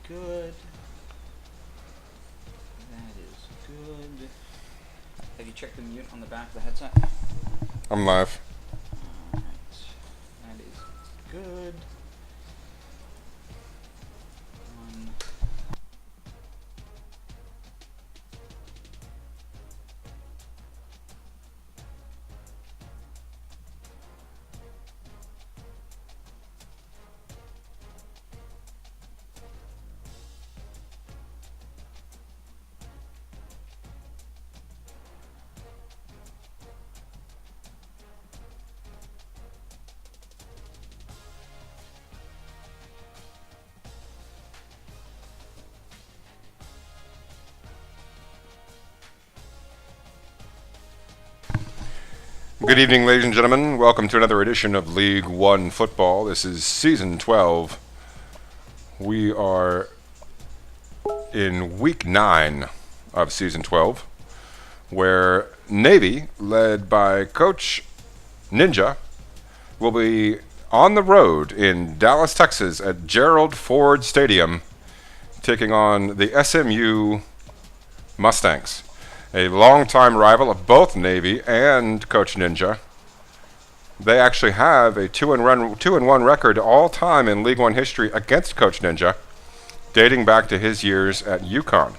good. That is good. Have you checked the mute on the back of the headset? I'm live. Alright. That is good. One. Good evening, ladies and gentlemen. Welcome to another edition of League 1 football. This is season 12. We are in week 9 of season 12, where Navy, led by Coach Ninja, will be on the road in Dallas, Texas at Gerald Ford Stadium, taking on the SMU Mustangs, a longtime rival of both Navy and Coach Ninja. They actually have a 2-1 record all time in League 1 history against Coach Ninja, dating back to his years at UConn.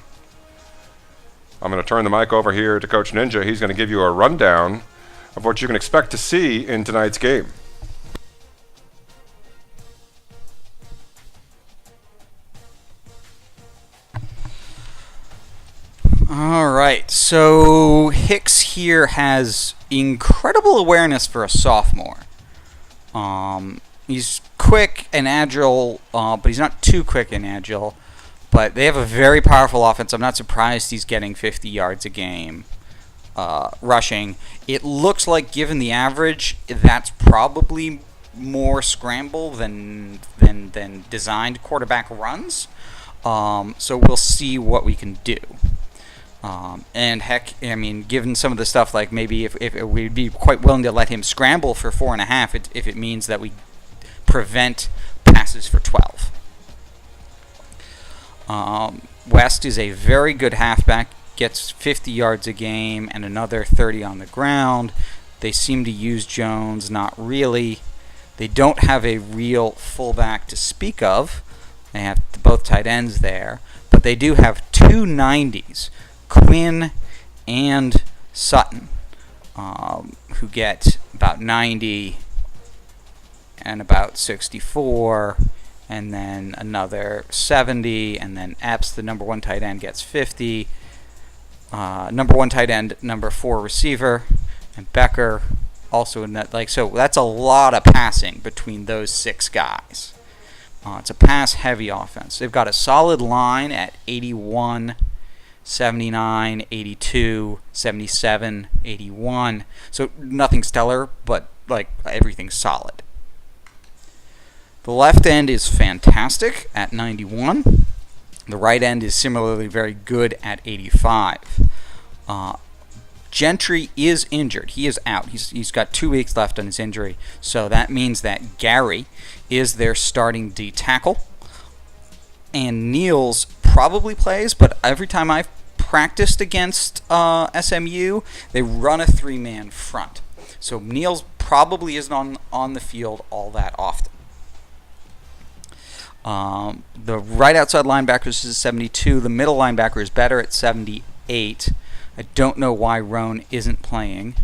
I'm going to turn the mic over here to Coach Ninja. He's going to give you a rundown of what you can expect to see in tonight's game. All right, so Hicks here has incredible awareness for a sophomore. He's quick and agile, but he's not too quick and agile. But they have a very powerful offense. I'm not surprised he's getting 50 yards a game rushing. It looks like, given the average, that's probably more scramble than designed quarterback runs. So we'll see what we can do. And heck, I mean, given some of the stuff, like maybe if we'd be quite willing to let him scramble for 4.5 if it means that we prevent passes for 12. West is a very good halfback, gets 50 yards a game and another 30 on the ground. They seem to use Jones, not really. They don't have a real fullback to speak of. They have both tight ends there, but they do have two 90s. Quinn and Sutton, who get about 90 and about 64, and then another 70, and then Epps, the number 1 tight end, gets 50. Number 1 tight end, number 4 receiver, and Becker also in that. So that's a lot of passing between those 6 guys. It's a pass-heavy offense. They've got a solid line at 81. 79, 82, 77, 81. So nothing stellar, but everything's solid. The left end is fantastic at 91. The right end is similarly very good at 85. Gentry is injured. He is out. He's got 2 weeks left on his injury. So that means that Gary is their starting D tackle. And Niels probably plays, but every time I've practiced against SMU, they run a 3-man front. So Niels probably isn't on the field all that often. The right outside linebacker is 72. The middle linebacker is better at 78. I don't know why Roan isn't playing.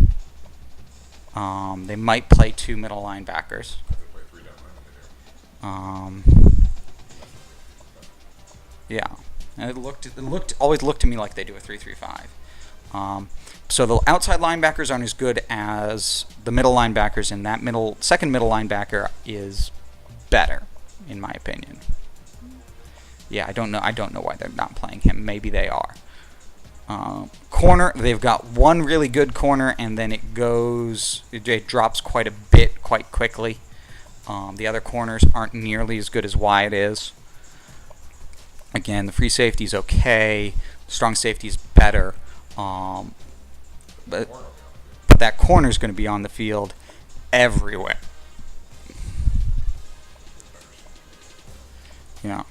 They might play 2 middle linebackers. Yeah, and it always looked to me like they do a 3-3-5. So the outside linebackers aren't as good as the middle linebackers, and that second middle linebacker is better, in my opinion. Yeah, I don't know why they're not playing him. Maybe they are. Corner, they've got one really good corner, and then it drops quite a bit quite quickly. The other corners aren't nearly as good as Wyatt is. Again, the free safety is okay. Strong safety is better. But that corner is going to be on the field everywhere. Yeah.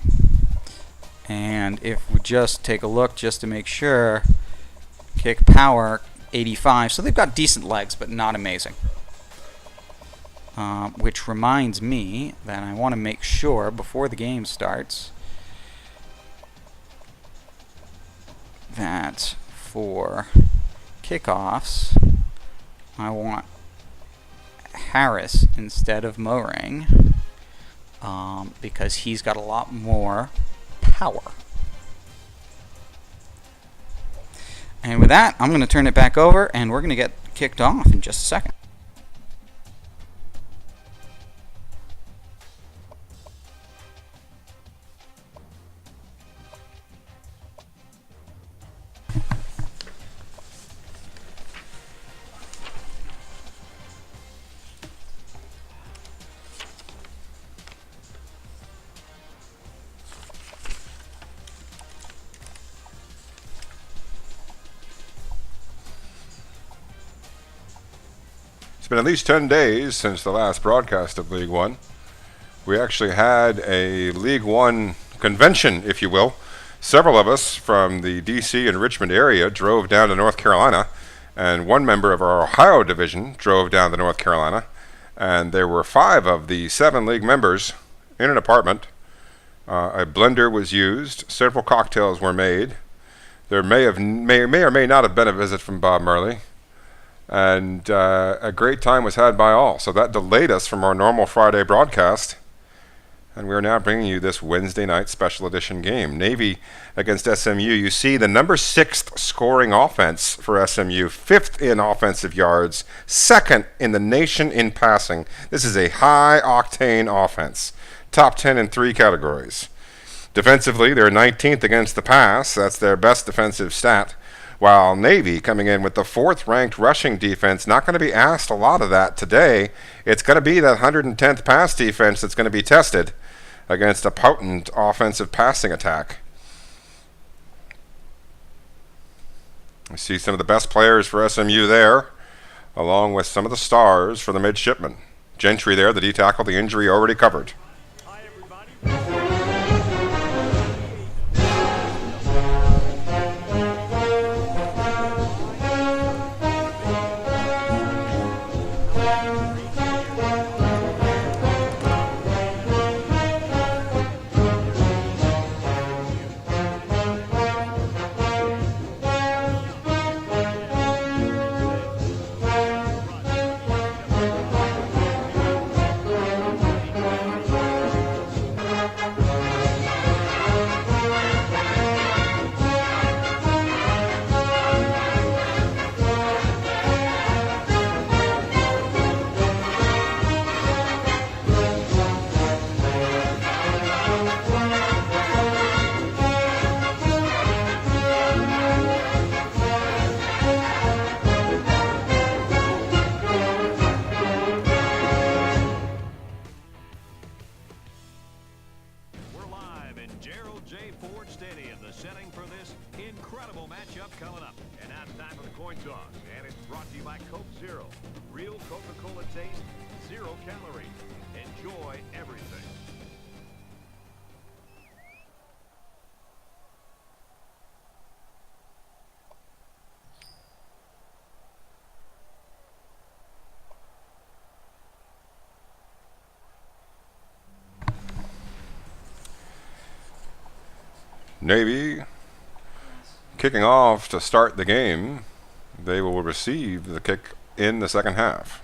And if we just take a look just to make sure, kick power 85. So they've got decent legs, but not amazing. Which reminds me that I want to make sure before the game starts that for kickoffs, I want Harris instead of Moring because he's got a lot more power. And with that, I'm going to turn it back over, and we're going to get kicked off in just a second. It's been at least 10 days since the last broadcast of League One. We actually had a League One convention, if you will. Several of us from the DC and Richmond area drove down to North Carolina, and one member of our Ohio division drove down to North Carolina, and there were 5 of the 7 league members in an apartment. A blender was used, several cocktails were made. There may or may not have been a visit from Bob Murley. And a great time was had by all. So that delayed us from our normal Friday broadcast. And we are now bringing you this Wednesday night special edition game. Navy against SMU. You see the number 6th scoring offense for SMU, 5th in offensive yards, 2nd in the nation in passing. This is a high-octane offense. Top 10 in 3 categories. Defensively, they're 19th against the pass. That's their best defensive stat. While Navy coming in with the 4th-ranked rushing defense, not going to be asked a lot of that today. It's going to be that 110th pass defense that's going to be tested against a potent offensive passing attack. We see some of the best players for SMU there, along with some of the stars for the midshipmen. Gentry there, the D-tackle, the injury already covered. Hi, everybody. Incredible matchup coming up. And now it's time for the coin toss. And it's brought to you by Coke Zero. Real Coca-Cola taste, 0 calories. Enjoy everything. Navy kicking off to start the game. They will receive the kick in the second half.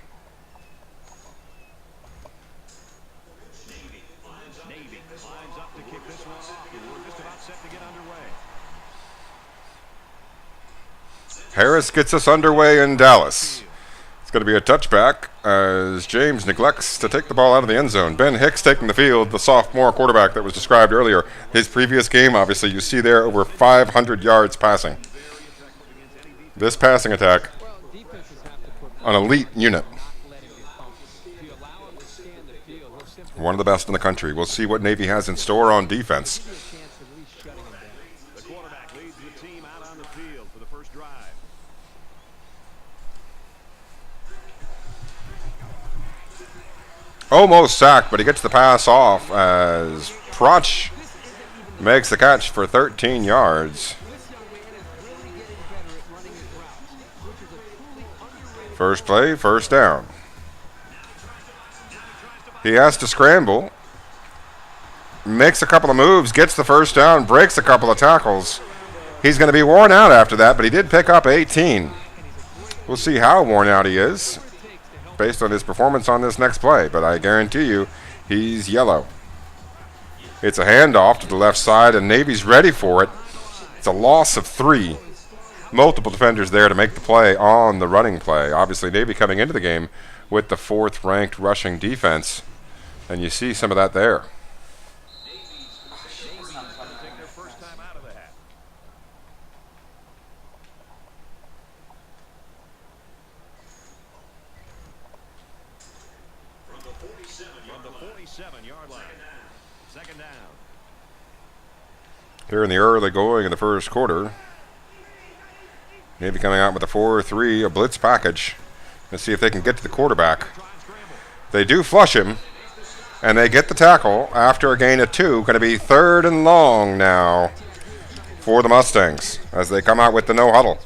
Navy lines up to kick this one off. We're just about set to get underway. Harris gets us underway in Dallas. It's going to be a touchback as James neglects to take the ball out of the end zone. Ben Hicks taking the field, the sophomore quarterback that was described earlier. His previous game, obviously, you see there over 500 yards passing. This passing attack, an elite unit. One of the best in the country. We'll see what Navy has in store on defense. The quarterback leads the team out on the field for the first drive. Almost sacked, but he gets the pass off as Proch makes the catch for 13 yards. First play, first down. He has to scramble. Makes a couple of moves, gets the first down, breaks a couple of tackles. He's going to be worn out after that, but he did pick up 18. We'll see how worn out he is based on his performance on this next play, but I guarantee you he's yellow. It's a handoff to the left side, and Navy's ready for it. It's a loss of 3. Multiple defenders there to make the play on the running play. Obviously, Navy coming into the game with the 4th-ranked rushing defense, and you see some of that there. Here in the early going in the first quarter, Navy coming out with a 4-3, a blitz package. Let's see if they can get to the quarterback. They do flush him, and they get the tackle after a gain of 2. Going to be 3rd and long now for the Mustangs as they come out with the no huddle.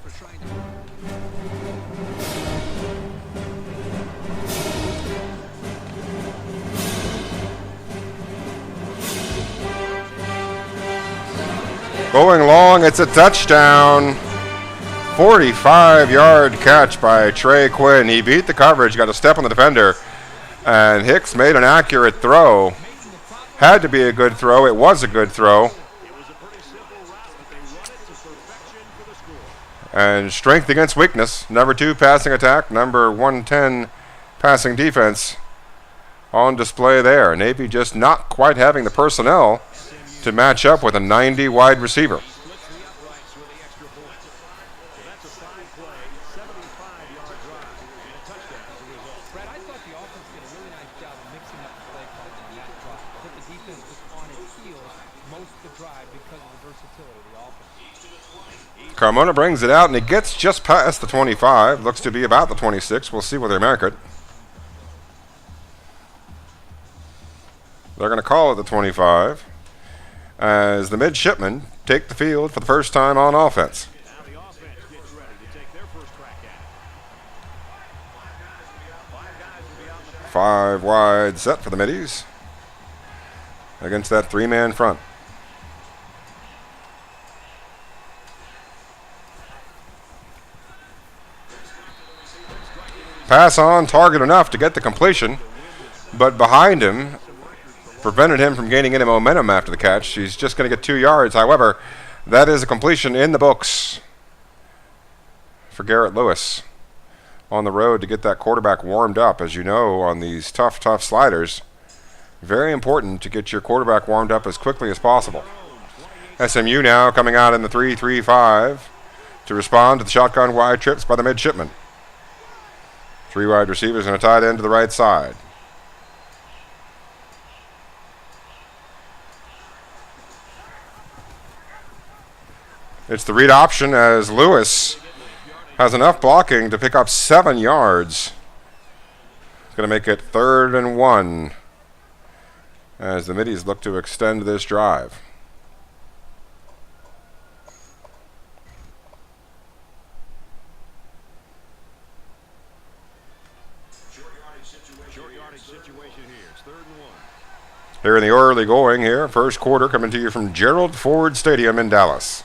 Going long, it's a touchdown. 45-yard catch by Trey Quinn. He beat the coverage, got a step on the defender, and Hicks made an accurate throw. Had to be a good throw. It was a good throw. And strength against weakness. Number 2 passing attack, number 110 passing defense on display there. Navy just not quite having the personnel to match up with a 90 wide receiver. Carmona brings it out, and he gets just past the 25. Looks to be about the 26. We'll see where they mark it. They're going to call it the 25 as the midshipmen take the field for the first time on offense. Now the offense gets ready to take their first crack at it. 5 wide set for the middies against that 3-man front. Pass on target enough to get the completion, but behind him prevented him from gaining any momentum after the catch. He's just going to get 2 yards. However, that is a completion in the books for Garrett Lewis on the road to get that quarterback warmed up. As you know, on these tough sliders, very important to get your quarterback warmed up as quickly as possible. SMU now coming out in the 3-3-5 to respond to the shotgun wide trips by the midshipmen. 3 wide receivers and a tight end to the right side. It's the read option as Lewis has enough blocking to pick up 7 yards. Going to make it 3rd and 1 as the middies look to extend this drive. Short yardage situation here. It's 3rd and 1. Here in the early going here, first quarter coming to you from Gerald Ford Stadium in Dallas.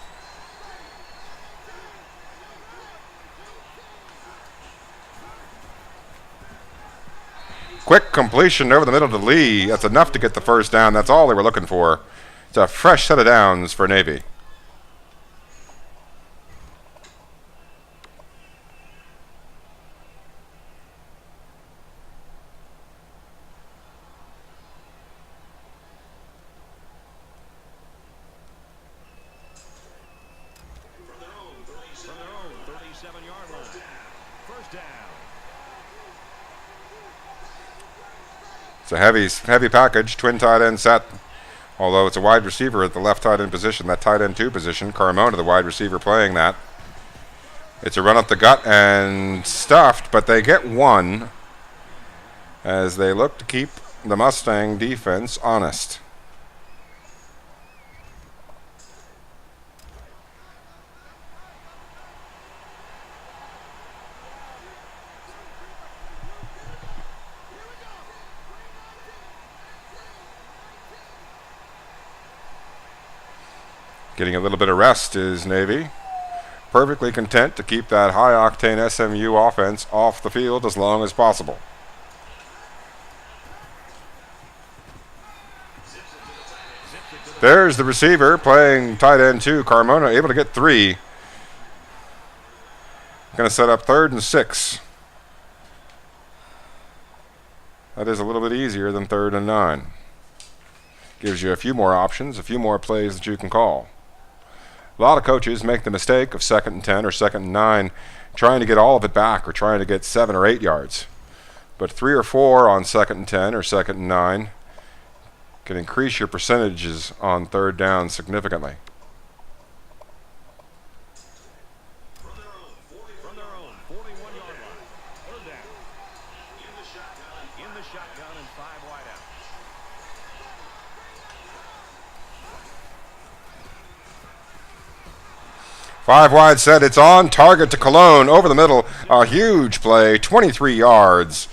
Quick completion over the middle to Lee. That's enough to get the first down. That's all they were looking for. It's a fresh set of downs for Navy. From their own 37-yard line. First down. It's a heavy package, twin tight end set. Although it's a wide receiver at the left tight end position, that tight end 2 position. Carmona, the wide receiver, playing that. It's a run up the gut and stuffed, but they get 1 as they look to keep the Mustang defense honest. Getting a little bit of rest is Navy. Perfectly content to keep that high-octane SMU offense off the field as long as possible. There's the receiver playing tight end 2. Carmona able to get 3. Going to set up 3rd and 6. That is a little bit easier than 3rd and 9. Gives you a few more options, a few more plays that you can call. A lot of coaches make the mistake of 2nd and 10 or 2nd and 9, trying to get all of it back or trying to get 7 or 8 yards. But 3 or 4 on 2nd and 10 or 2nd and 9 can increase your percentages on 3rd down significantly. From their own 41-yard line. 3rd down. In the shotgun and 5 wide out. Five wide set. It's on target to Cologne. Over the middle. A huge play. 23 yards.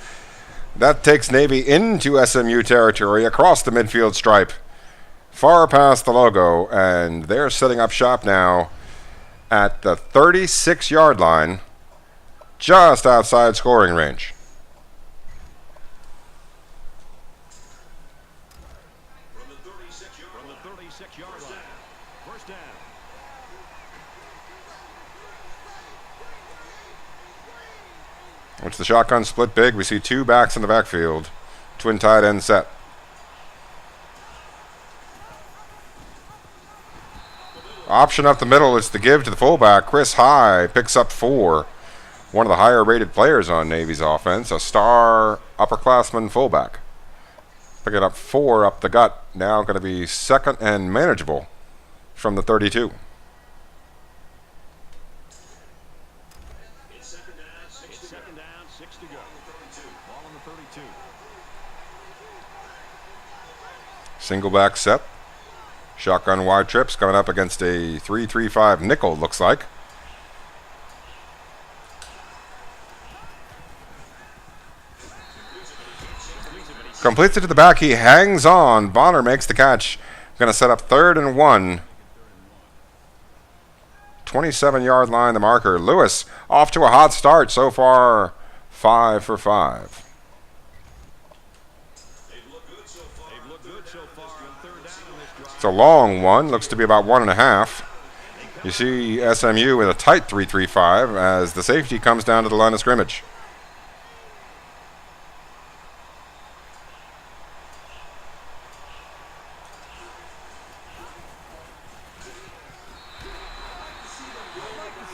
That takes Navy into SMU territory across the midfield stripe. Far past the logo. And they're setting up shop now at the 36-yard line. Just outside scoring range. From the 36-yard line. 1st down. It's the shotgun split big. We see 2 backs in the backfield. Twin tight end set. Option up the middle. It's the give to the fullback. Chris High picks up 4. One of the higher rated players on Navy's offense. A star upperclassman fullback. Picking up 4 up the gut. Now going to be 2nd and manageable from the 32. It's 2nd down, 6 to go. Ball on the 32. Single back set. Shotgun wide trips coming up against a 3-3-5 nickel, looks like. Completes it to the back. He hangs on. Bonner makes the catch. Going to set up 3rd and 1. 27-yard line, the marker. Lewis off to a hot start. So far, 5 for 5. They've looked good so far on 3rd down in this drive. It's a long one. Looks to be about 1.5. You see SMU with a tight 3-3-5 as the safety comes down to the line of scrimmage.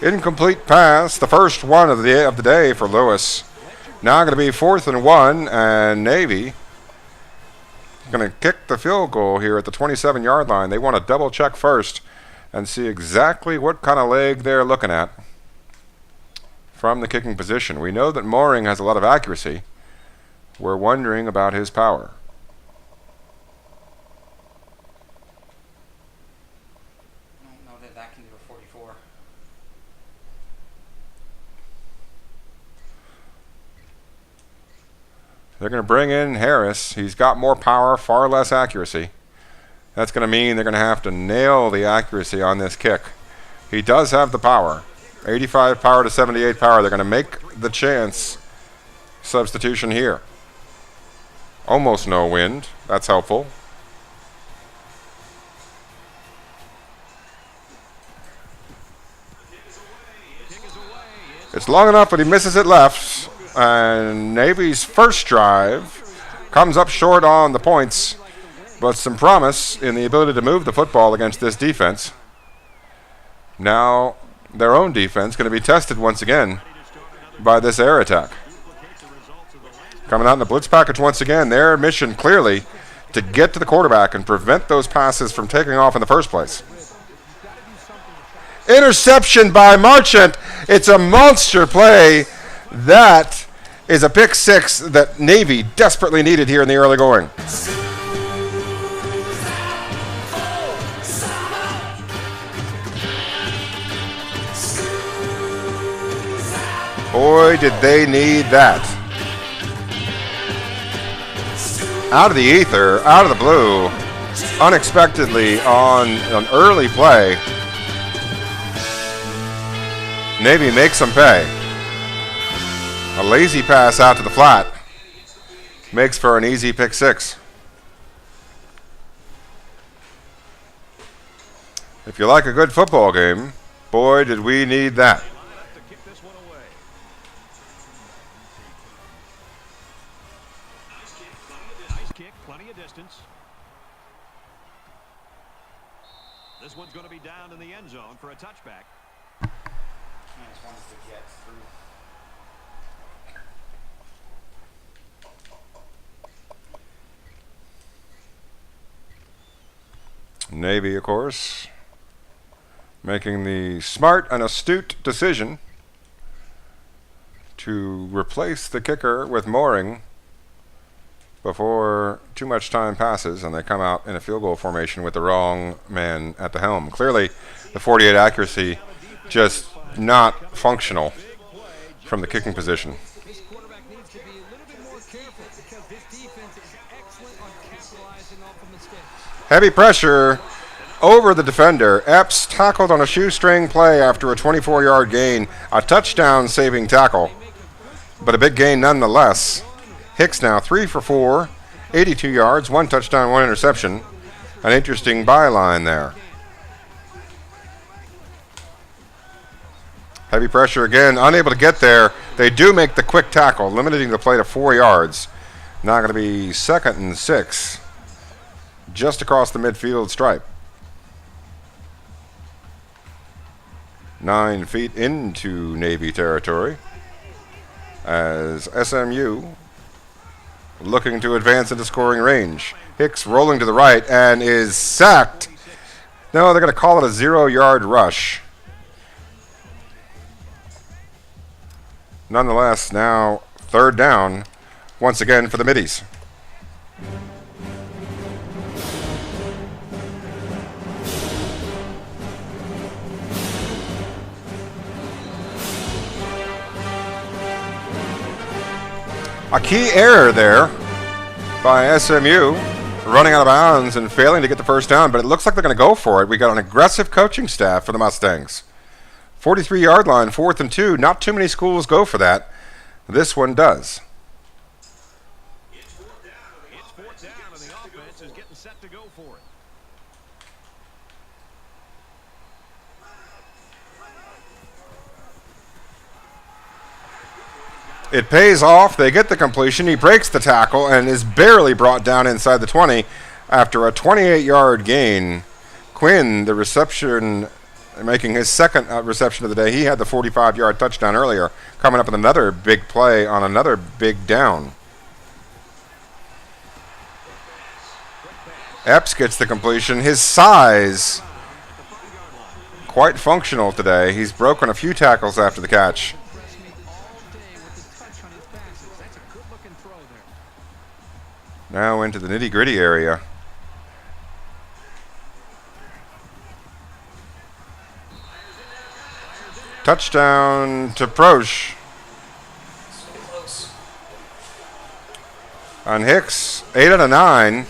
Incomplete pass, the first one of the day for Lewis. Now going to be 4th and 1, and Navy going to kick the field goal here at the 27-yard line. They want to double check first and see exactly what kind of leg they're looking at from the kicking position. We know that Mooring has a lot of accuracy. We're wondering about his power. I don't know that can do a 44. They're going to bring in Harris. He's got more power, far less accuracy. That's going to mean they're going to have to nail the accuracy on this kick. He does have the power. 85 power to 78 power. They're going to make the chance substitution here. Almost no wind. That's helpful. It's long enough, but he misses it left. And Navy's first drive comes up short on the points, but some promise in the ability to move the football against this defense. Now their own defense going to be tested once again by this air attack. Coming out in the blitz package once again, their mission clearly to get to the quarterback and prevent those passes from taking off in the first place. Interception by Marchant. It's a monster play. That is a pick 6 that Navy desperately needed here in the early going. Boy, did they need that. Out of the ether, out of the blue, unexpectedly on an early play. Navy makes them pay. A lazy pass out to the flat makes for an easy pick six. If you like a good football game, boy, did we need that. To kick this one away. Nice kick, plenty of distance. This one's going to be down in the end zone for a touchback. Navy, of course, making the smart and astute decision to replace the kicker with Mooring before too much time passes and they come out in a field goal formation with the wrong man at the helm. Clearly, the 48 accuracy just not functional from the kicking position. This quarterback needs to be a little bit more careful because this defense is excellent on capitalizing off of mistakes. Heavy pressure over the defender. Epps tackled on a shoestring play after a 24-yard gain. A touchdown-saving tackle, but a big gain nonetheless. Hicks now 3 for 4, 82 yards, 1 touchdown, 1 interception. An interesting byline there. Heavy pressure again, unable to get there. They do make the quick tackle, limiting the play to 4 yards. Now going to be 2nd and 6, just across the midfield stripe. 9 feet into Navy territory as SMU looking to advance into scoring range. Hicks rolling to the right and is sacked. No, they're going to call it a 0-yard rush. Nonetheless, now 3rd down once again for the Middies. A key error there by SMU, running out of bounds and failing to get the first down, but it looks like they're going to go for it. We got an aggressive coaching staff for the Mustangs. 43-yard line, 4th and 2. Not too many schools go for that. This one does. It's 4th down, and the offense is getting set to go for it. It pays off. They get the completion. He breaks the tackle and is barely brought down inside the 20 after a 28-yard gain. Quinn, the reception, making his 2nd reception of the day. He had the 45-yard touchdown earlier, coming up with another big play on another big down. Epps gets the completion. His size, quite functional today. He's broken a few tackles after the catch. Now into the nitty-gritty area. Touchdown to Proche. On Hicks, 8 out of 9.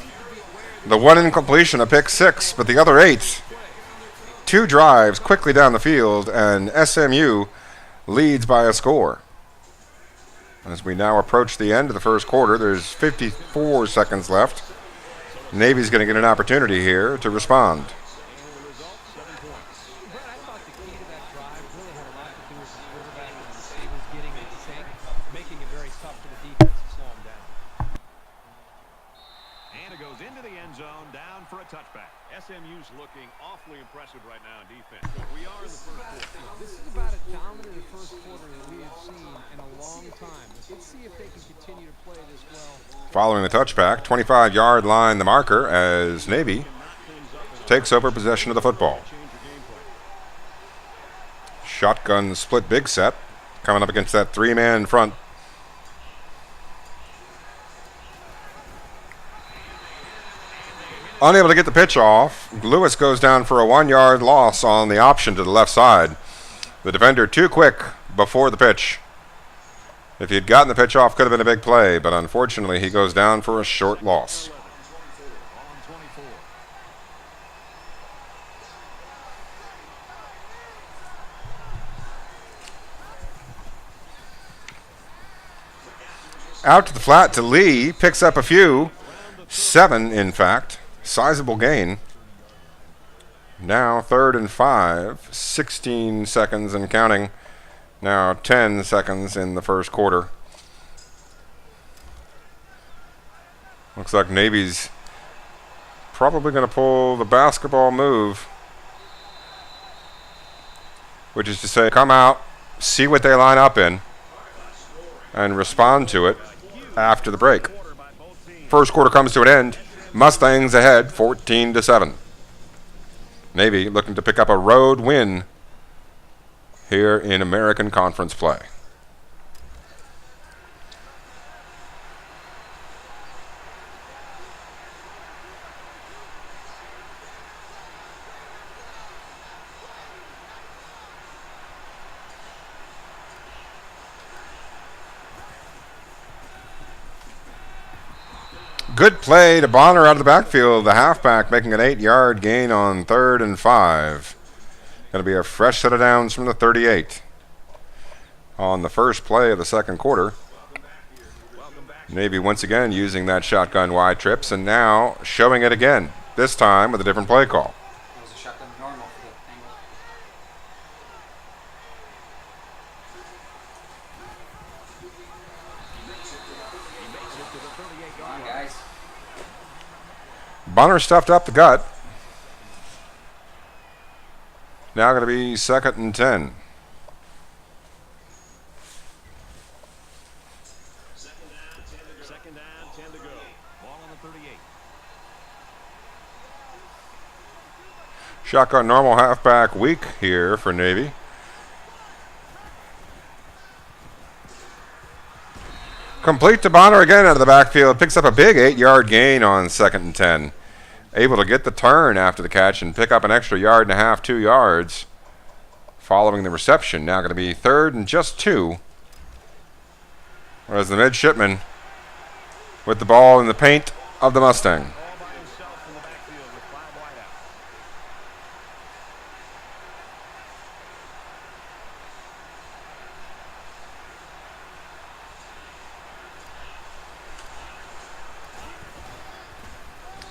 The 1 incompletion, a pick 6, but the other 8. 2 drives quickly down the field, and SMU leads by a score. As we now approach the end of the first quarter, there's 54 seconds left. Navy's going to get an opportunity here to respond. Brett, I thought the key to that drive really had a lot to do with the quarterback and the receivers getting in sync, making it very tough for the defense to slow them down. And it goes into the end zone, down for a touchback. SMU's looking awfully impressive right now in defense. We are in the first quarter. This is about as dominant a first quarter that we have seen in a long time. Let's see if they can continue to play this well. Following the touchback, 25-yard line, the marker, as Navy takes over possession of the football. Shotgun split big set, coming up against that 3-man front. Unable to get the pitch off, Lewis goes down for a 1-yard loss on the option to the left side. The defender too quick before the pitch. If he had gotten the pitch off, could have been a big play, but unfortunately he goes down for a short loss. Out to the flat to Lee. Picks up a few. 7, in fact. Sizable gain. Now 3rd and 5. 16 seconds and counting. Now 10 seconds in the first quarter. Looks like Navy's probably going to pull the basketball move, which is to say, come out, see what they line up in, and respond to it after the break. First quarter comes to an end. Mustangs ahead, 14-7. Navy looking to pick up a road win here in American Conference play. Good play to Bonner out of the backfield. The halfback making an 8-yard gain on 3rd and 5. Going to be a fresh set of downs from the 38. On the first play of the second quarter, Navy once again using that shotgun wide trips and now showing it again, this time with a different play call. It was a shotgun normal for the angle. Come on, guys. Bonner stuffed up the gut. Now going to be 2nd and 10. Second down, 10 to go. Ball on the 38. Shotgun normal halfback weak here for Navy. Complete to Bonner again out of the backfield. Picks up a big 8-yard gain on 2nd and 10. Able to get the turn after the catch and pick up an extra 1.5 yards, 2 yards following the reception. Now going to be 3rd and just 2. Whereas the midshipman with the ball in the paint of the Mustang. All by himself in the backfield with 5 wide out.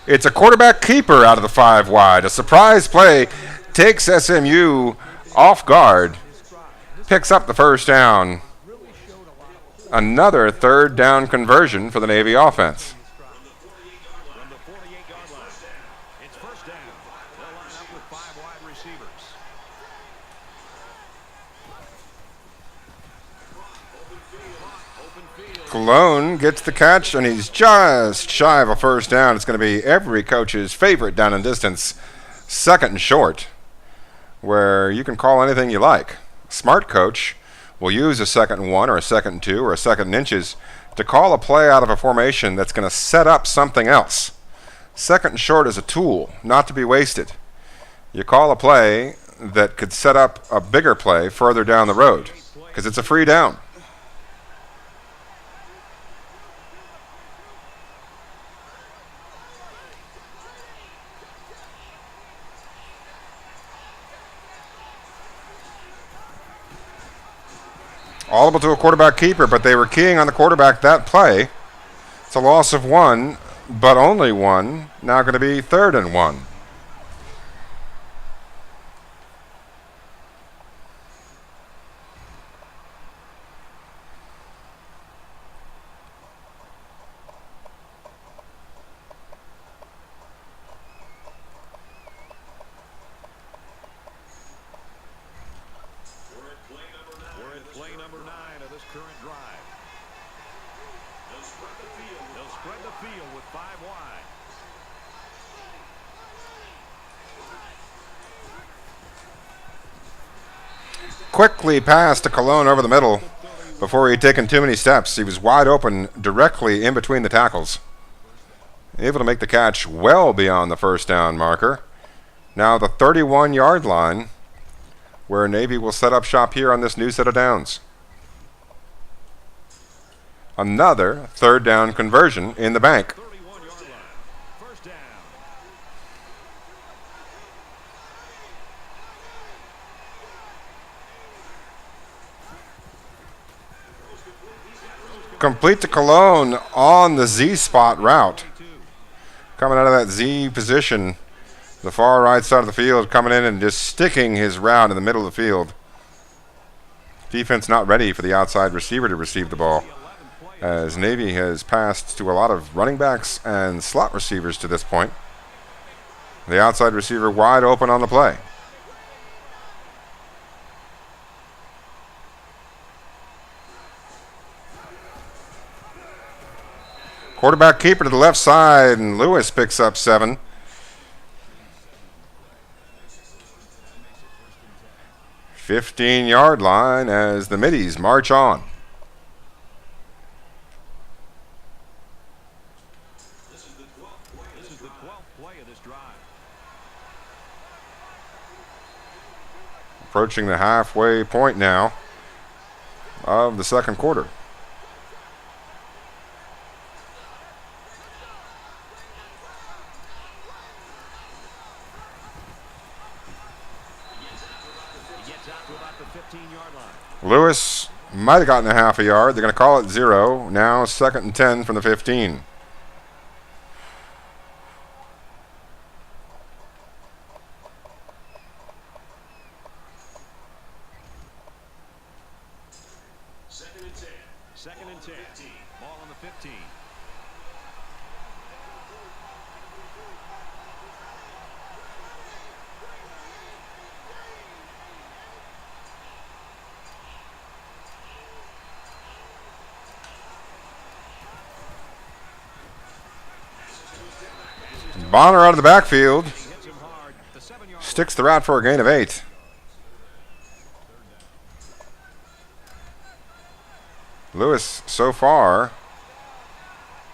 It's a quarterback keeper out of the 5 wide. A surprise play takes SMU off guard. Picks up the first down. Another 3rd down conversion for the Navy offense. From the 48-yard line, it's first down. They'll line up with 5 wide receivers. Open field. Cologne gets the catch, and he's just shy of a first down. It's going to be every coach's favorite down and distance, 2nd and short, where you can call anything you like. Smart coach will use a 2nd and 1 or a 2nd and 2 or a 2nd and inches to call a play out of a formation that's going to set up something else. 2nd and short is a tool, not to be wasted. You call a play that could set up a bigger play further down the road because it's a free down. Audible to a quarterback keeper, but they were keying on the quarterback that play. It's a loss of 1, but only 1. Now going to be 3rd and 1. We're in play number 9 of this current drive. They'll spread the field with 5 wide. Quickly passed to Cologne over the middle before he'd taken too many steps. He was wide open directly in between the tackles. Able to make the catch well beyond the first down marker. Now the 31-yard line, where Navy will set up shop here on this new set of downs. Another 3rd down conversion in the bank. 31-yard line. First down. complete to Cologne on the Z spot route. Coming out of that Z position, the far right side of the field, coming in and just sticking his route in the middle of the field. Defense not ready for the outside receiver to receive the ball, as Navy has passed to a lot of running backs and slot receivers to this point. The outside receiver wide open on the play. Quarterback keeper to the left side, and Lewis picks up 7. "15-yard line as the Middies march on. This is the 12th play of this drive. Approaching the halfway point now of the second quarter. Lewis might have gotten a half a yard. They're going to call it 0. Now 2nd and 10 from the 15. Second and 10. Ball on the 15. Bonner out of the backfield. Sticks the route for a gain of 8. Lewis so far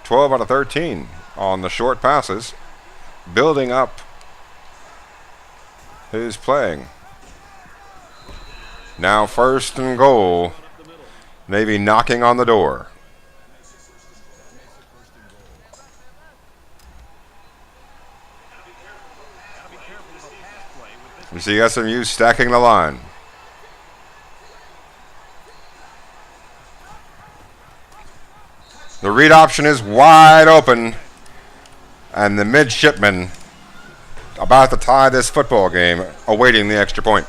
12 out of 13 on the short passes, building up his playing. Now 1st and goal. Navy knocking on the door. You see SMU stacking the line. The read option is wide open, and the midshipmen about to tie this football game, awaiting the extra point.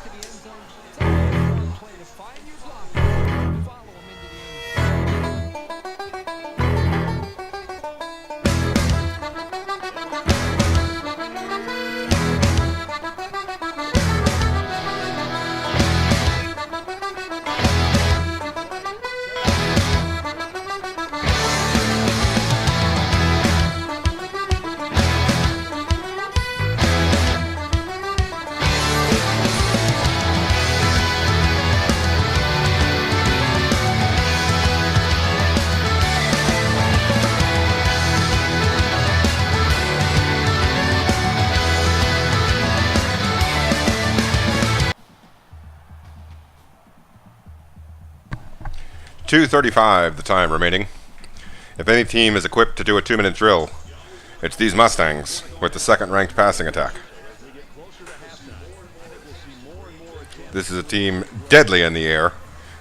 .235 the time remaining. If any team is equipped to do a 2-minute drill, it's these Mustangs with the 2nd-ranked passing attack. This is a team deadly in the air.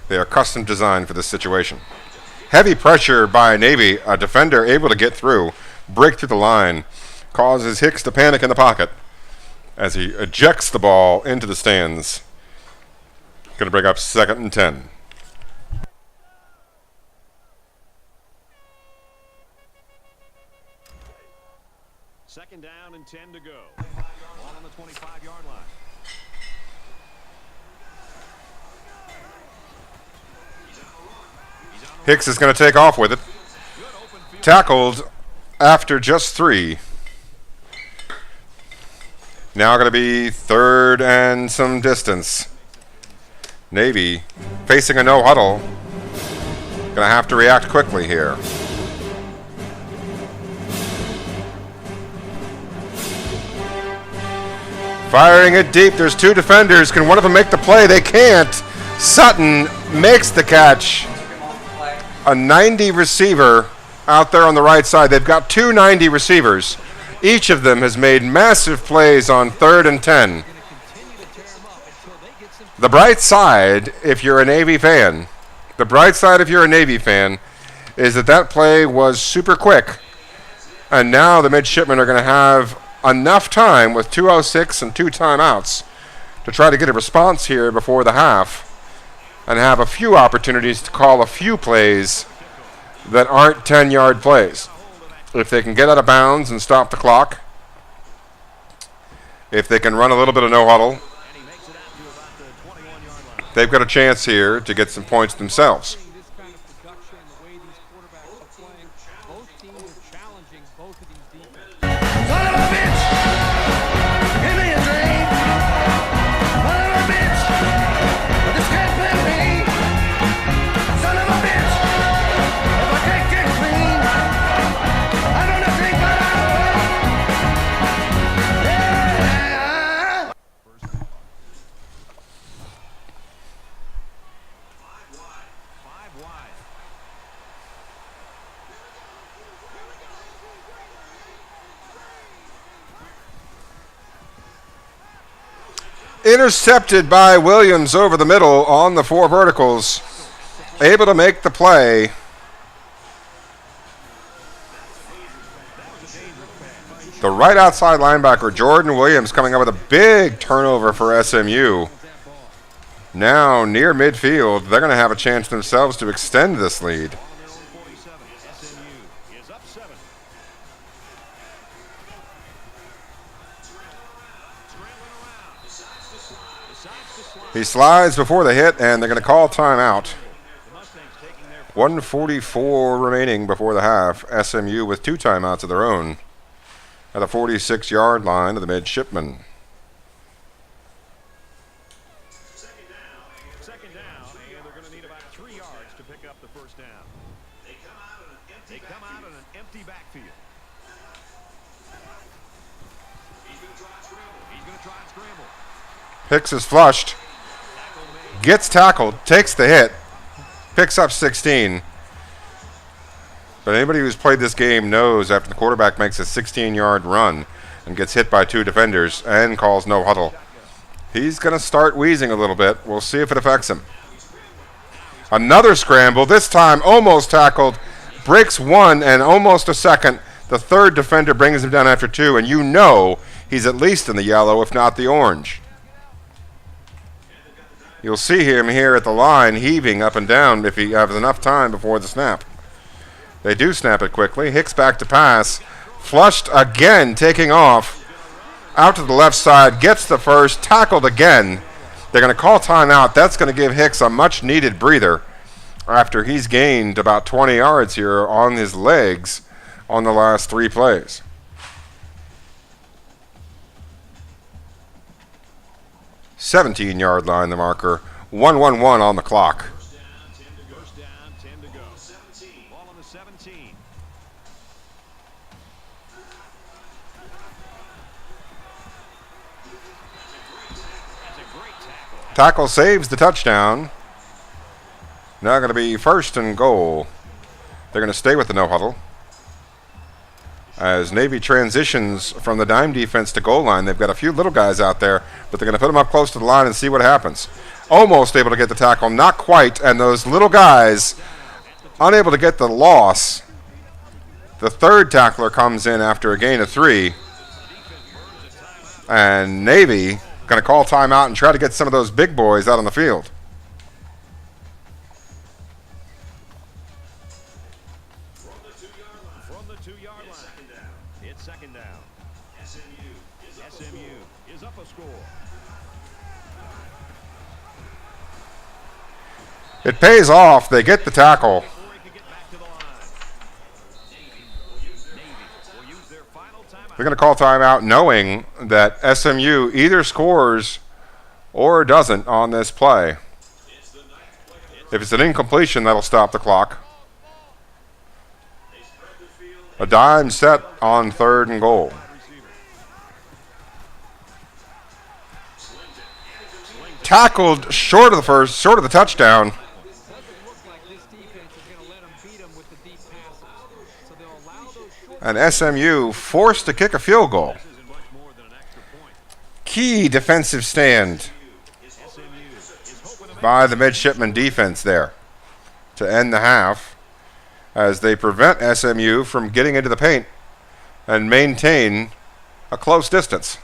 They are custom designed for this situation. Heavy pressure by Navy, a defender able to get through, break through the line, causes Hicks to panic in the pocket as he ejects the ball into the stands. Going to bring up 2nd and 10. Second down and 10 to go. Ball on the 25-yard line. Hicks is going to take off with it. Tackled after just 3. Now going to be 3rd and some distance. Navy facing a no huddle. Going to have to react quickly here. Firing it deep. There's 2 defenders. Can one of them make the play? They can't. Sutton makes the catch. A 90 receiver out there on the right side. They've got 2 90 receivers. Each of them has made massive plays on 3rd and 10. The bright side, if you're a Navy fan, is that play was super quick. And now the midshipmen are going to have enough time with 2:06 and 2 timeouts to try to get a response here before the half and have a few opportunities to call a few plays that aren't 10-yard plays. If they can get out of bounds and stop the clock, if they can run a little bit of no huddle, they've got a chance here to get some points themselves. This kind of production, the way these quarterbacks are playing, both teams are challenging both of these defenses. Son of a bitch! Give me a dream! Son of a bitch! But this can't play me! Son of a bitch! If I can't get clean, I'm gonna think about it! Yeah! Five wide. Intercepted by Williams over the middle on the 4 verticals. Able to make the play. The right outside linebacker, Jordan Williams, coming up with a big turnover for SMU. Now, near midfield, they're going to have a chance themselves to extend this lead. On their own 47. SMU is up 7. He slides before the hit, and they're going to call timeout. 1:44 remaining before the half. SMU with 2 timeouts of their own at the 46-yard line of the midshipmen. Second down, and they're going to need about 3 yards to pick up the first down. They come out in an empty backfield. He's going to try and scramble. Hicks is flushed. Gets tackled, takes the hit, picks up 16. But anybody who's played this game knows after the quarterback makes a 16-yard run and gets hit by 2 defenders and calls no huddle, he's going to start wheezing a little bit. We'll see if it affects him. Another scramble, this time almost tackled, breaks 1 and almost a second. The 3rd defender brings him down after 2, and you know he's at least in the yellow, if not the orange. You'll see him here at the line heaving up and down if he has enough time before the snap. They do snap it quickly. Hicks back to pass. Flushed again, taking off. Out to the left side, gets the first, tackled again. They're going to call timeout. That's going to give Hicks a much-needed breather after he's gained about 20 yards here on his legs on the last 3 plays. "17-yard line, the marker. 1:11 on the clock. First down, 10 to go. Ball on the 17. That's a great tackle. Tackle saves the touchdown. Now going to be 1st and goal. They're going to stay with the no huddle. As Navy transitions from the dime defense to goal line, they've got a few little guys out there, but they're going to put them up close to the line and see what happens. Almost able to get the tackle, not quite, and those little guys unable to get the loss. The 3rd tackler comes in after a gain of 3, and Navy going to call timeout and try to get some of those big boys out on the field. From the 2-yard line. It's second down. SMU is up a score. It pays off. They get the tackle. Before he can get back to the line. Navy will use their final timeout. They're going to call timeout knowing that SMU either scores or doesn't on this play. If it's an incompletion, that'll stop the clock. A dime set on 3rd and goal. Tackled short of the touchdown. Doesn't look like this defense is going to let them beat them with the deep passes. So they'll allow those short And SMU forced to kick a field goal. This isn't much more than an extra point. Key defensive stand SMU is hoping to by the midshipman defense there to end the half. as they prevent SMU from getting into the paint and maintain a close distance.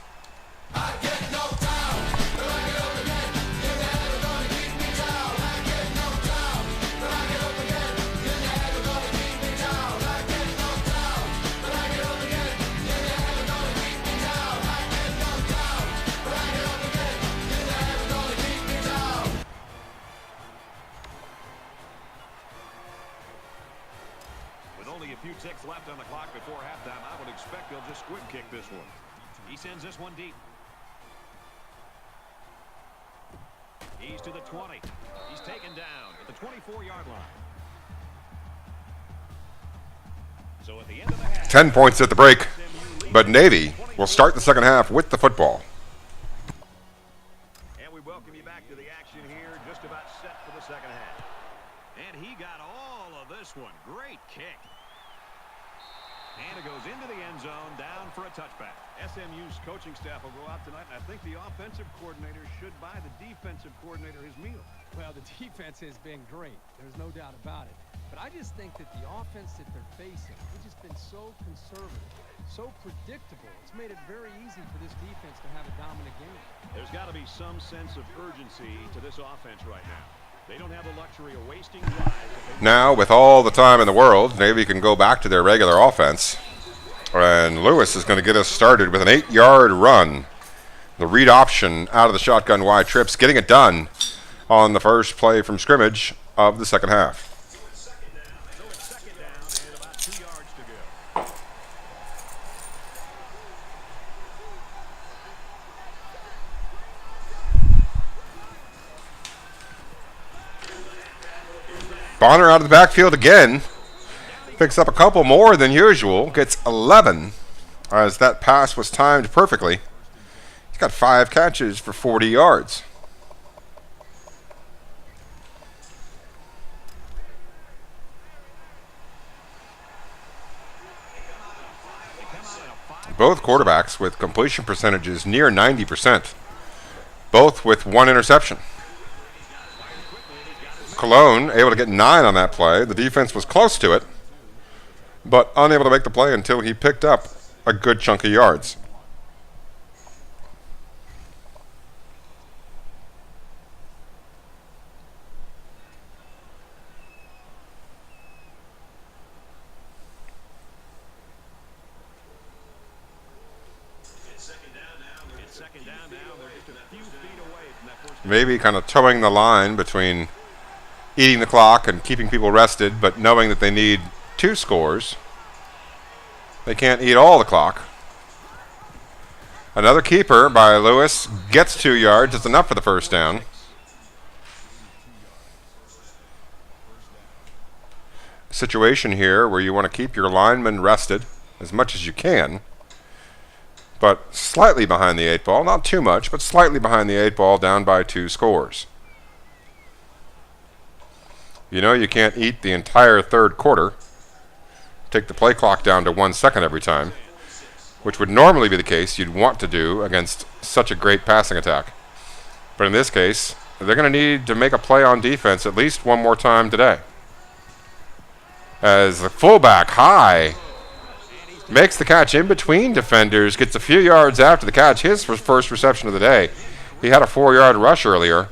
With only a few ticks left on the clock before halftime, I would expect they'll just squib kick this one. He sends this one deep. He's to the 20. He's taken down at the 24-yard line. So at the end of the half, 10 points at the break, but Navy will start the second half with the football. and we welcome you back to the action here, just about set for the second half. And he got all of this one. Great kick. And it goes into the end zone, down for a touchback. SMU's coaching staff will go out tonight, and I think the offensive coordinator should buy the defensive coordinator his meal. Well, the defense has been great. There's no doubt about it. But I just think that the offense that they're facing has just been so conservative, so predictable. It's made it very easy for this defense to have a dominant game. There's got to be some sense of urgency to this offense right now. They don't have the luxury of wasting drives. Now, with all the time in the world, Navy can go back to their regular offense. And Lewis is going to get us started with an 8-yard run. The read option out of the shotgun wide trips, getting it done on the first play from scrimmage of the second half. So it's second down and about 2 yards to go. Bonner out of the backfield again. Picks up a couple more than usual. Gets 11 as that pass was timed perfectly. He's got 5 catches for 40 yards. Both quarterbacks with completion percentages near 90%. Both with 1 interception. Cologne able to get 9 on that play. The defense was close to it, but unable to make the play until he picked up a good chunk of yards. It's second down now. They're just a few feet away from that first. Maybe kind of towing the line between eating the clock and keeping people rested, but knowing that they need 2 scores. They can't eat all the clock. Another keeper by Lewis gets 2 yards. It's enough for the first down. Situation here where you want to keep your linemen rested as much as you can, but slightly behind the 8 ball. Not too much, but slightly behind the 8 ball, down by 2 scores. You know you can't eat the entire third quarter. Take the play clock down to 1 second every time, which would normally be the case you'd want to do against such a great passing attack. But in this case, they're going to need to make a play on defense at least one more time today. As the fullback, High, makes the catch in between defenders, gets a few yards after the catch, his first reception of the day. He had a 4-yard rush earlier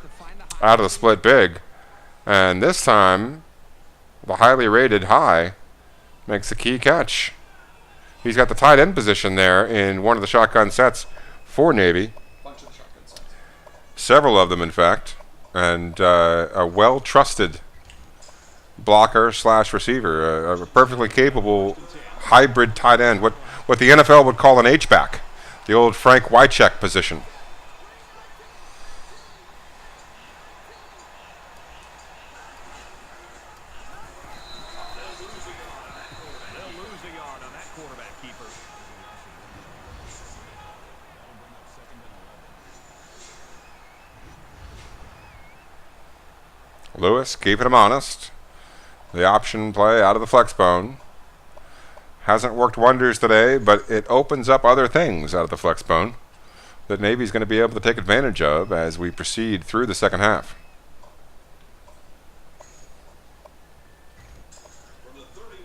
out of the split big. And this time, the highly rated High makes a key catch. He's got the tight end position there in one of the shotgun sets for Navy. Several of them, in fact. And a well-trusted blocker / receiver. A perfectly capable hybrid tight end. What the NFL would call an H-back. The old Frank Wycheck position. They'll lose a yard on that quarterback keeper. Lewis keeping him honest. The option play out of the flex bone. Hasn't worked wonders today, but it opens up other things out of the flex bone that Navy's going to be able to take advantage of as we proceed through the second half. From the 31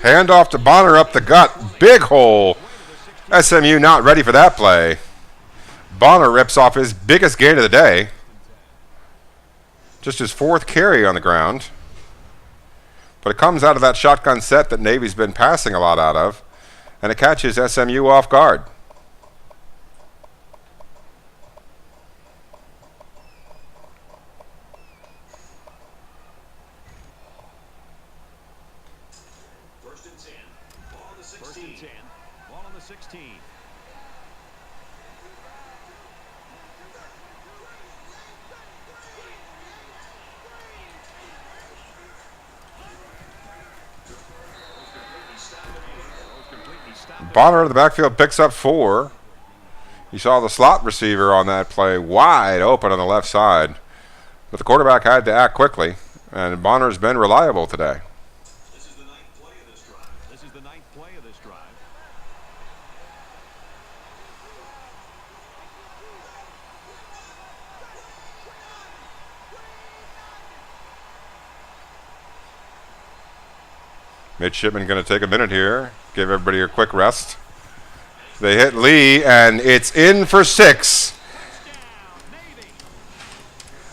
Handoff to Bonner up the gut. Big hole. SMU not ready for that play. Bonner rips off his biggest gain of the day. Just his 4th carry on the ground. But it comes out of that shotgun set that Navy's been passing a lot out of. And it catches SMU off guard. First and 10. Ball on the 16. First and 10. Ball on the 16. Bonner of the backfield picks up 4. You saw the slot receiver on that play wide open on the left side. But the quarterback had to act quickly, and Bonner's been reliable today. This is the 9th play of this drive. This is the 9th play of this drive. Midshipman going to take a minute here, give everybody a quick rest. They hit Lee, and it's in for 6.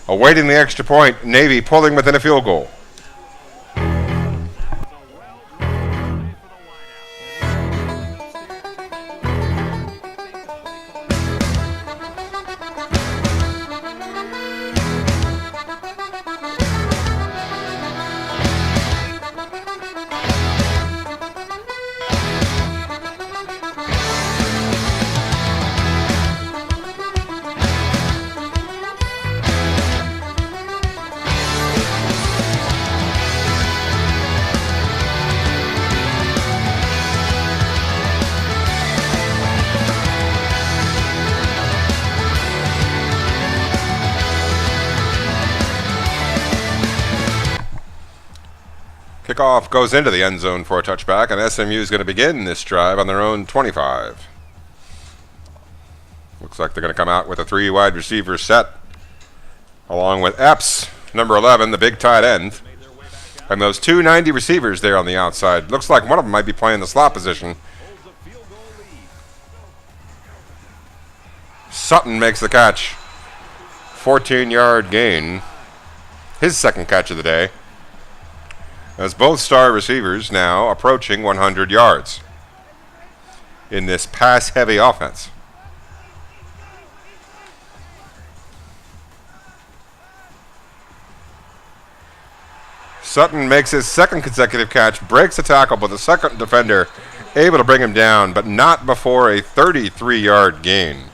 Awaiting the extra point, Navy pulling within a field goal. Kickoff goes into the end zone for a touchback, and SMU is going to begin this drive on their own 25. Looks like they're going to come out with a 3 wide receiver set, along with Epps, number 11, the big tight end, and those 2 90 receivers there on the outside. Looks like one of them might be playing the slot position. Sutton makes the catch. 14-yard gain. His 2nd catch of the day. As both star receivers now approaching 100 yards in this pass-heavy offense. Sutton makes his 2nd consecutive catch, breaks a tackle, but the 2nd defender able to bring him down, but not before a 33-yard gain.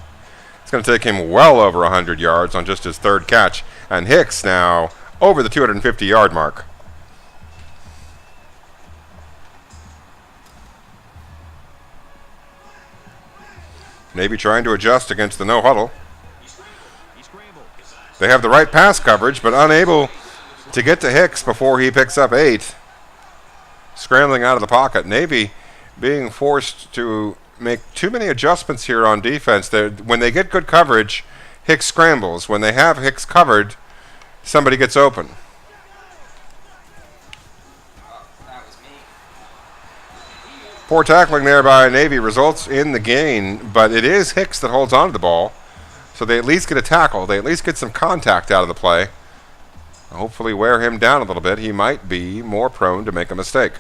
It's going to take him well over 100 yards on just his 3rd catch, and Hicks now over the 250-yard mark. Navy trying to adjust against the no huddle. They have the right pass coverage, but unable to get to Hicks before he picks up 8. Scrambling out of the pocket. Navy being forced to make too many adjustments here on defense. When they get good coverage, Hicks scrambles. When they have Hicks covered, somebody gets open. Poor tackling there by Navy results in the gain, but it is Hicks that holds on to the ball. So they at least get a tackle. They at least get some contact out of the play. Hopefully wear him down a little bit. He might be more prone to make a mistake.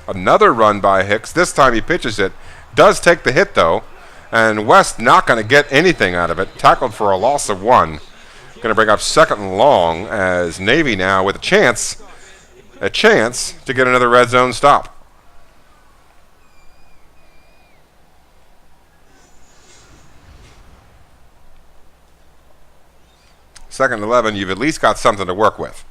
Another run by Hicks. This time he pitches it. Does take the hit, though. And West not going to get anything out of it. Tackled for a loss of 1. Going to bring up 2nd and long as Navy now with a chance to get another red zone stop. Second and 11, you've at least got something to work with.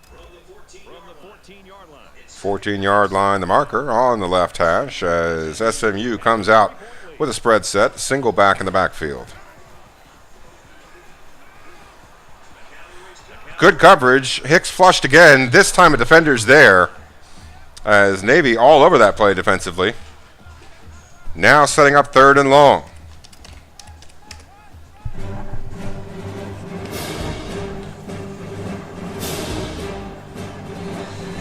From the 14-yard line. 14-yard line, the marker on the left hash as SMU comes out with a spread set, single back in the backfield. Good coverage. Hicks flushed again. This time a defender's there as Navy all over that play defensively. Now setting up 3rd and long.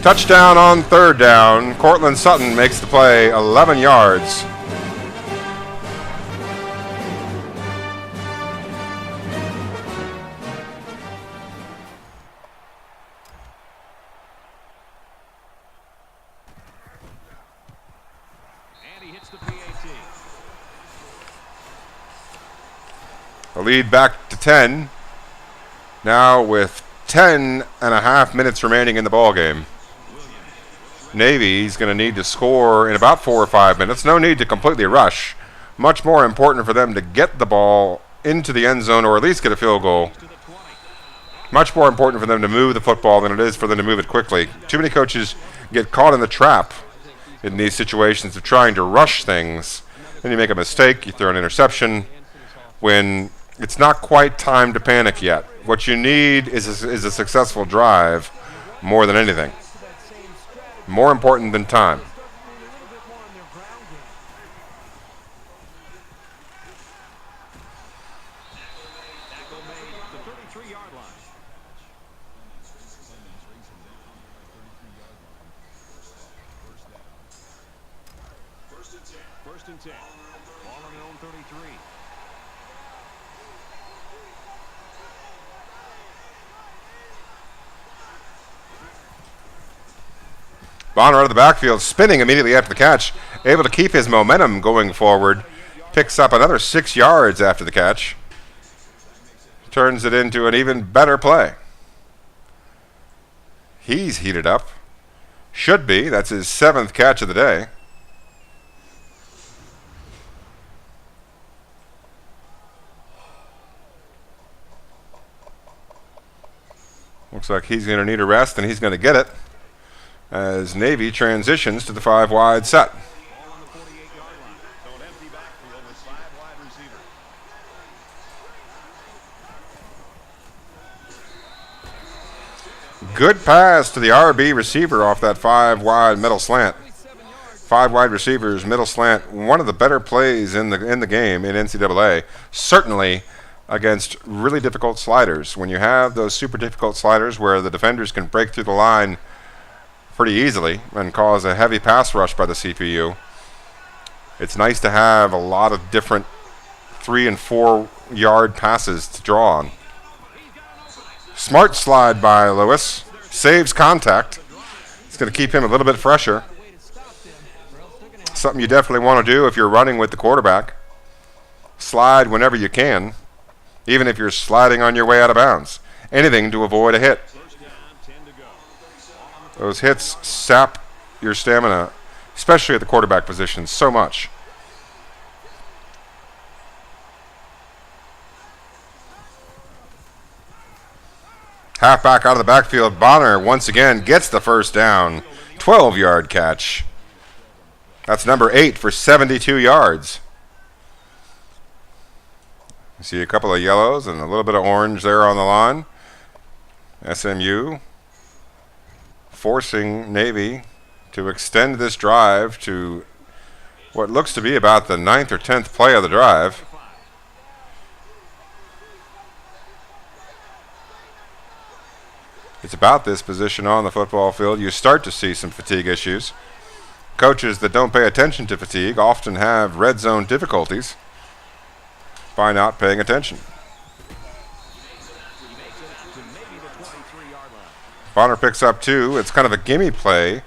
Touchdown on third down. Cortland Sutton makes the play, 11 yards. And he hits the PAT. The lead back to 10. Now with 10 and a half minutes remaining in the ball game. Navy's going to need to score in about 4 or 5 minutes. No need to completely rush. Much more important for them to get the ball into the end zone or at least get a field goal. Much more important for them to move the football than it is for them to move it quickly. Too many coaches get caught in the trap in these situations of trying to rush things. Then you make a mistake, you throw an interception when it's not quite time to panic yet. What you need is a successful drive more than anything. More important than time. Tackle made at the 33-yard line. First and 10. Ball on their own 33. Bonner out of the backfield, spinning immediately after the catch, able to keep his momentum going forward. Picks up another 6 yards after the catch. Turns it into an even better play. He's heated up. Should be. That's his 7th catch of the day. Looks like he's going to need a rest, and he's going to get it as Navy transitions to the 5-wide set. Ball on the 48-yard line. So an empty backfield with 5 wide receivers. Good pass to the RB receiver off that 5-wide middle slant. 5 wide receivers, middle slant, one of the better plays in the game in NCAA. Certainly against really difficult sliders. When you have those super difficult sliders where the defenders can break through the line pretty easily and cause a heavy pass rush by the CPU, it's nice to have a lot of different 3 and 4 yard passes to draw on. Smart slide by Lewis. Saves contact. It's going to keep him a little bit fresher. Something you definitely want to do if you're running with the quarterback. Slide whenever you can, even if you're sliding on your way out of bounds. Anything to avoid a hit. Those hits sap your stamina, especially at the quarterback position, so much. Halfback out of the backfield, Bonner once again gets the first down. 12-yard catch. That's number 8 for 72 yards. You see a couple of yellows and a little bit of orange there on the line. SMU forcing Navy to extend this drive to what looks to be about the 9th or 10th play of the drive. It's about this position on the football field. You start to see some fatigue issues. Coaches that don't pay attention to fatigue often have red zone difficulties by not paying attention. Bonner picks up 2. It's kind of a gimme play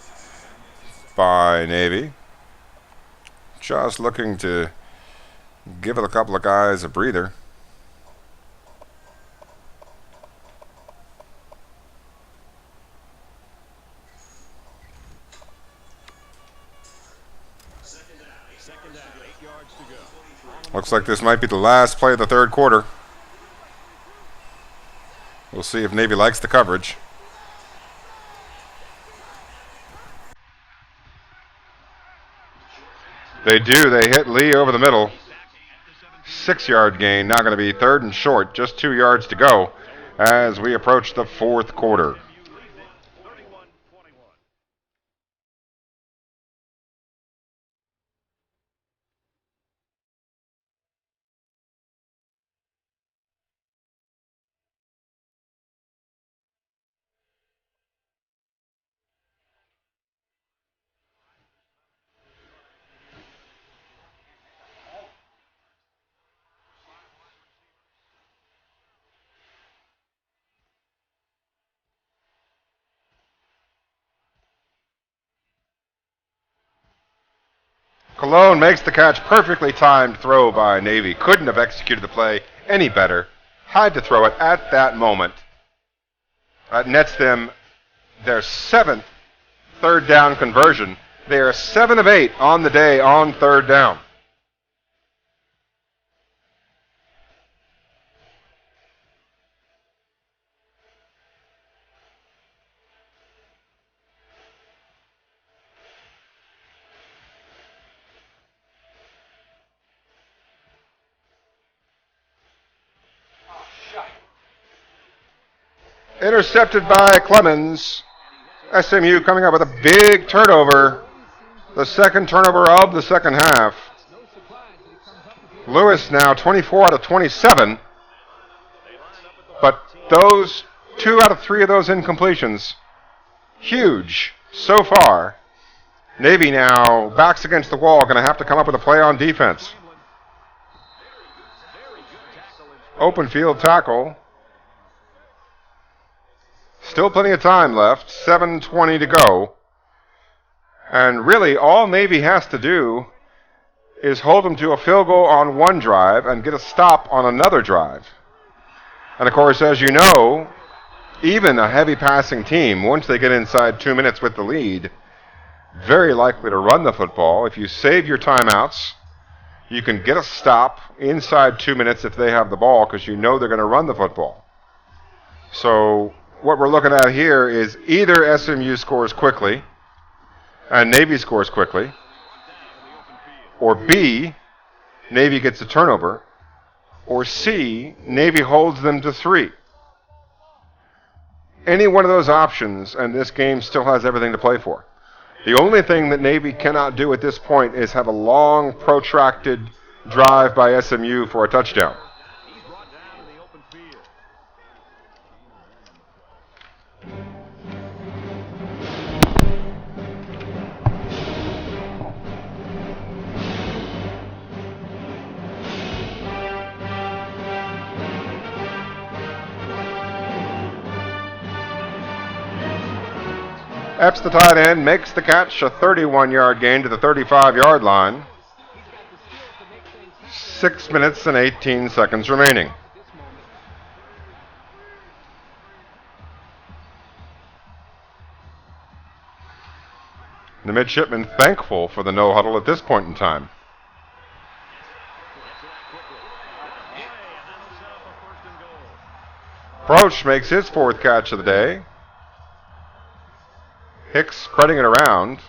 by Navy. Just looking to give a couple of guys a breather. Looks like this might be the last play of the third quarter. We'll see if Navy likes the coverage. They do. They hit Lee over the middle. 6-yard gain. Now going to be 3rd and short. Just 2 yards to go as we approach the fourth quarter. Cologne makes the catch. Perfectly timed throw by Navy. Couldn't have executed the play any better. Had to throw it at that moment. That nets them their 7th third down conversion. They are 7 of 8 on the day on third down. Intercepted by Clemens. SMU coming up with a big turnover. The second turnover of the second half. Lewis now 24 out of 27. But those 2 out of 3 of those incompletions, huge so far. Navy now backs against the wall, going to have to come up with a play on defense. Open field tackle. Still plenty of time left, 7:20 to go. And really all Navy has to do is hold them to a field goal on one drive and get a stop on another drive. And of course, as you know, even a heavy passing team, once they get inside 2 minutes with the lead, very likely to run the football. If you save your timeouts, you can get a stop inside 2 minutes if they have the ball because you know they're going to run the football. So what we're looking at here is either SMU scores quickly and Navy scores quickly, or B, Navy gets a turnover, or C, Navy holds them to 3. Any one of those options, and this game still has everything to play for. The only thing that Navy cannot do at this point is have a long, protracted drive by SMU for a touchdown. Epps, the tight end, makes the catch, a 31-yard gain to the 35-yard line. 6 minutes and 18 seconds remaining. The midshipmen thankful for the no huddle at this point in time. Proch makes his 4th catch of the day. Hicks spreading it around.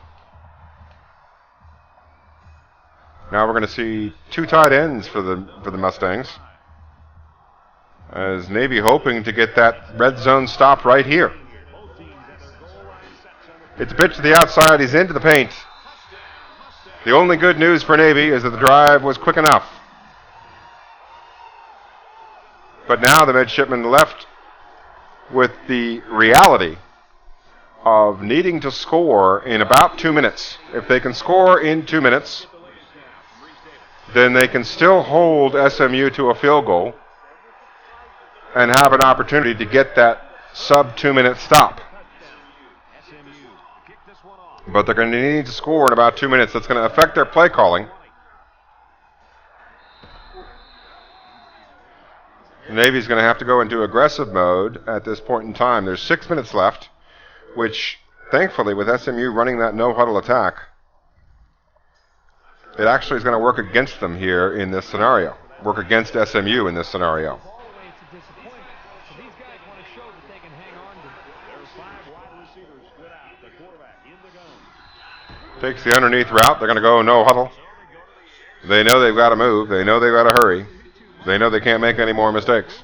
Now we're going to see 2 tight ends for the Mustangs, as Navy hoping to get that red zone stop right here. It's a pitch to the outside. He's into the paint. The only good news for Navy is that the drive was quick enough. But now the midshipmen left with the reality of needing to score in about 2 minutes. If they can score in 2 minutes, then they can still hold SMU to a field goal and have an opportunity to get that sub 2 minute stop. But they're going to need to score in about 2 minutes. That's going to affect their play calling. The Navy's going to have to go into aggressive mode at this point in time. There's 6 minutes left, which, thankfully, with SMU running that no-huddle attack, it actually is going to work against them here in this scenario, work against SMU in this scenario. Takes the underneath route. They're going to go no-huddle. They know they've got to move. They know they've got to hurry. They know they can't make any more mistakes.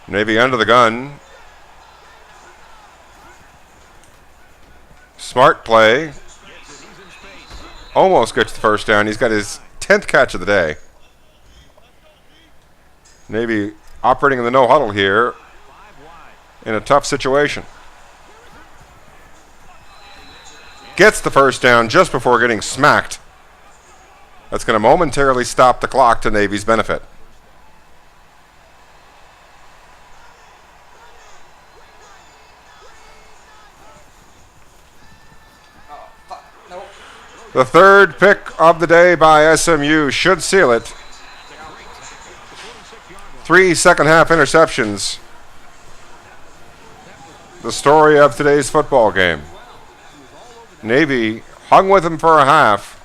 Navy under the gun. Smart play. Almost gets the first down. He's got his 10th catch of the day. Navy operating in the no huddle here in a tough situation. gets the first down just before getting smacked. That's going to momentarily stop the clock to Navy's benefit. The third pick of the day by SMU should seal it. 3 second-half interceptions. The story of today's football game. Navy hung with him for a half.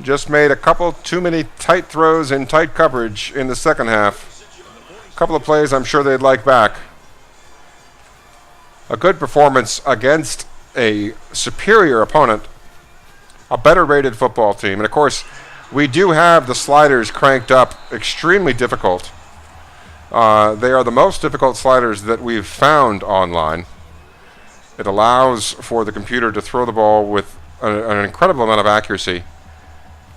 Just made a couple too many tight throws in tight coverage in the second half. A couple of plays I'm sure they'd like back. A good performance against a superior opponent. A better rated football team. And of course, we do have the sliders cranked up extremely difficult. They are the most difficult sliders that we've found online. It allows for the computer to throw the ball with an incredible amount of accuracy.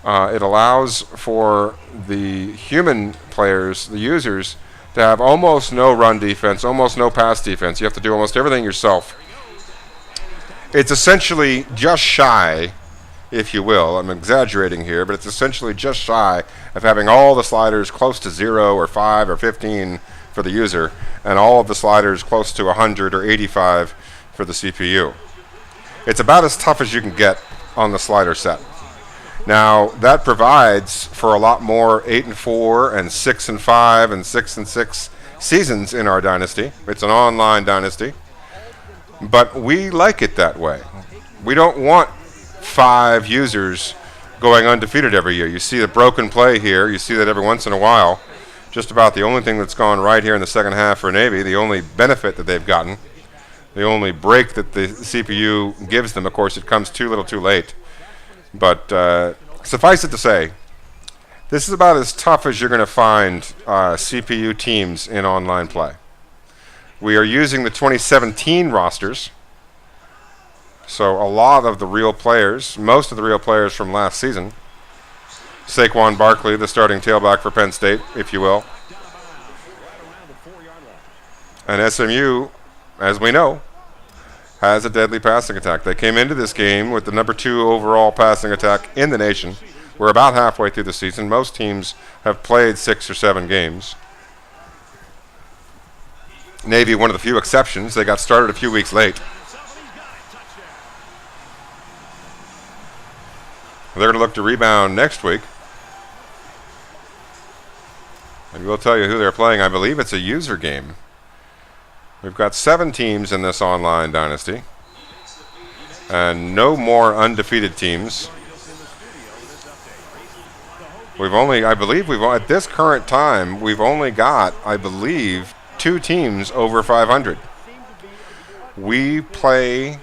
It allows for the human players, the users, to have almost no run defense, almost no pass defense. You have to do almost everything yourself. It's essentially just shy, if you will. I'm exaggerating here, but it's essentially just shy of having all the sliders close to 0 or 5 or 15 for the user, and all of the sliders close to 100 or 85 for the CPU. It's about as tough as you can get on the slider set. Now, that provides for a lot more 8-4 and 6-5 and 6-6 seasons in our dynasty. It's an online dynasty, but we like it that way. We don't want 5 users going undefeated every year. You see the broken play here. You see that every once in a while. Just about the only thing that's gone right here in the second half for Navy, the only benefit that they've gotten, the only break that the CPU gives them. Of course, it comes too little too late. But suffice it to say, this is about as tough as you're going to find CPU teams in online play. We are using the 2017 rosters. So a lot of the real players, most of the real players from last season, Saquon Barkley, the starting tailback for Penn State, if you will. And SMU, as we know, has a deadly passing attack. They came into this game with the number 2 overall passing attack in the nation. We're about halfway through the season. Most teams have played 6 or 7 games. Navy, one of the few exceptions. They got started a few weeks late. They're going to look to rebound next week. And we'll tell you who they're playing. I believe it's a user game. We've got 7 teams in this online dynasty. And no more undefeated teams. At this current time, we've only got, I believe, 2 teams over 500. We play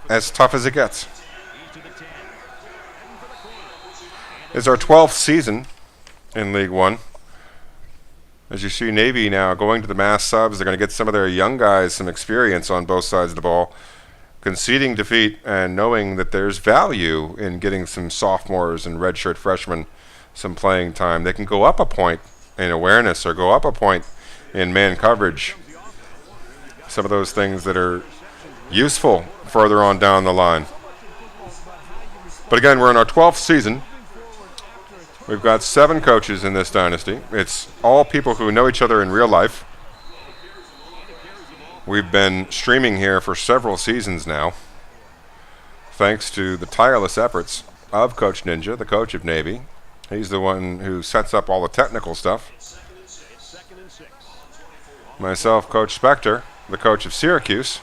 as tough as it gets. It's our 12th season in League 1. As you see, Navy now going to the mass subs. They're going to get some of their young guys some experience on both sides of the ball, conceding defeat and knowing that there's value in getting some sophomores and redshirt freshmen some playing time. They can go up a point in awareness or go up a point in man coverage. Some of those things that are useful further on down the line. But again, we're in our 12th season. We've got 7 coaches in this dynasty. It's all people who know each other in real life. We've been streaming here for several seasons now, thanks to the tireless efforts of Coach Ninja, the coach of Navy. He's the one who sets up all the technical stuff. Myself, Coach Spector, the coach of Syracuse,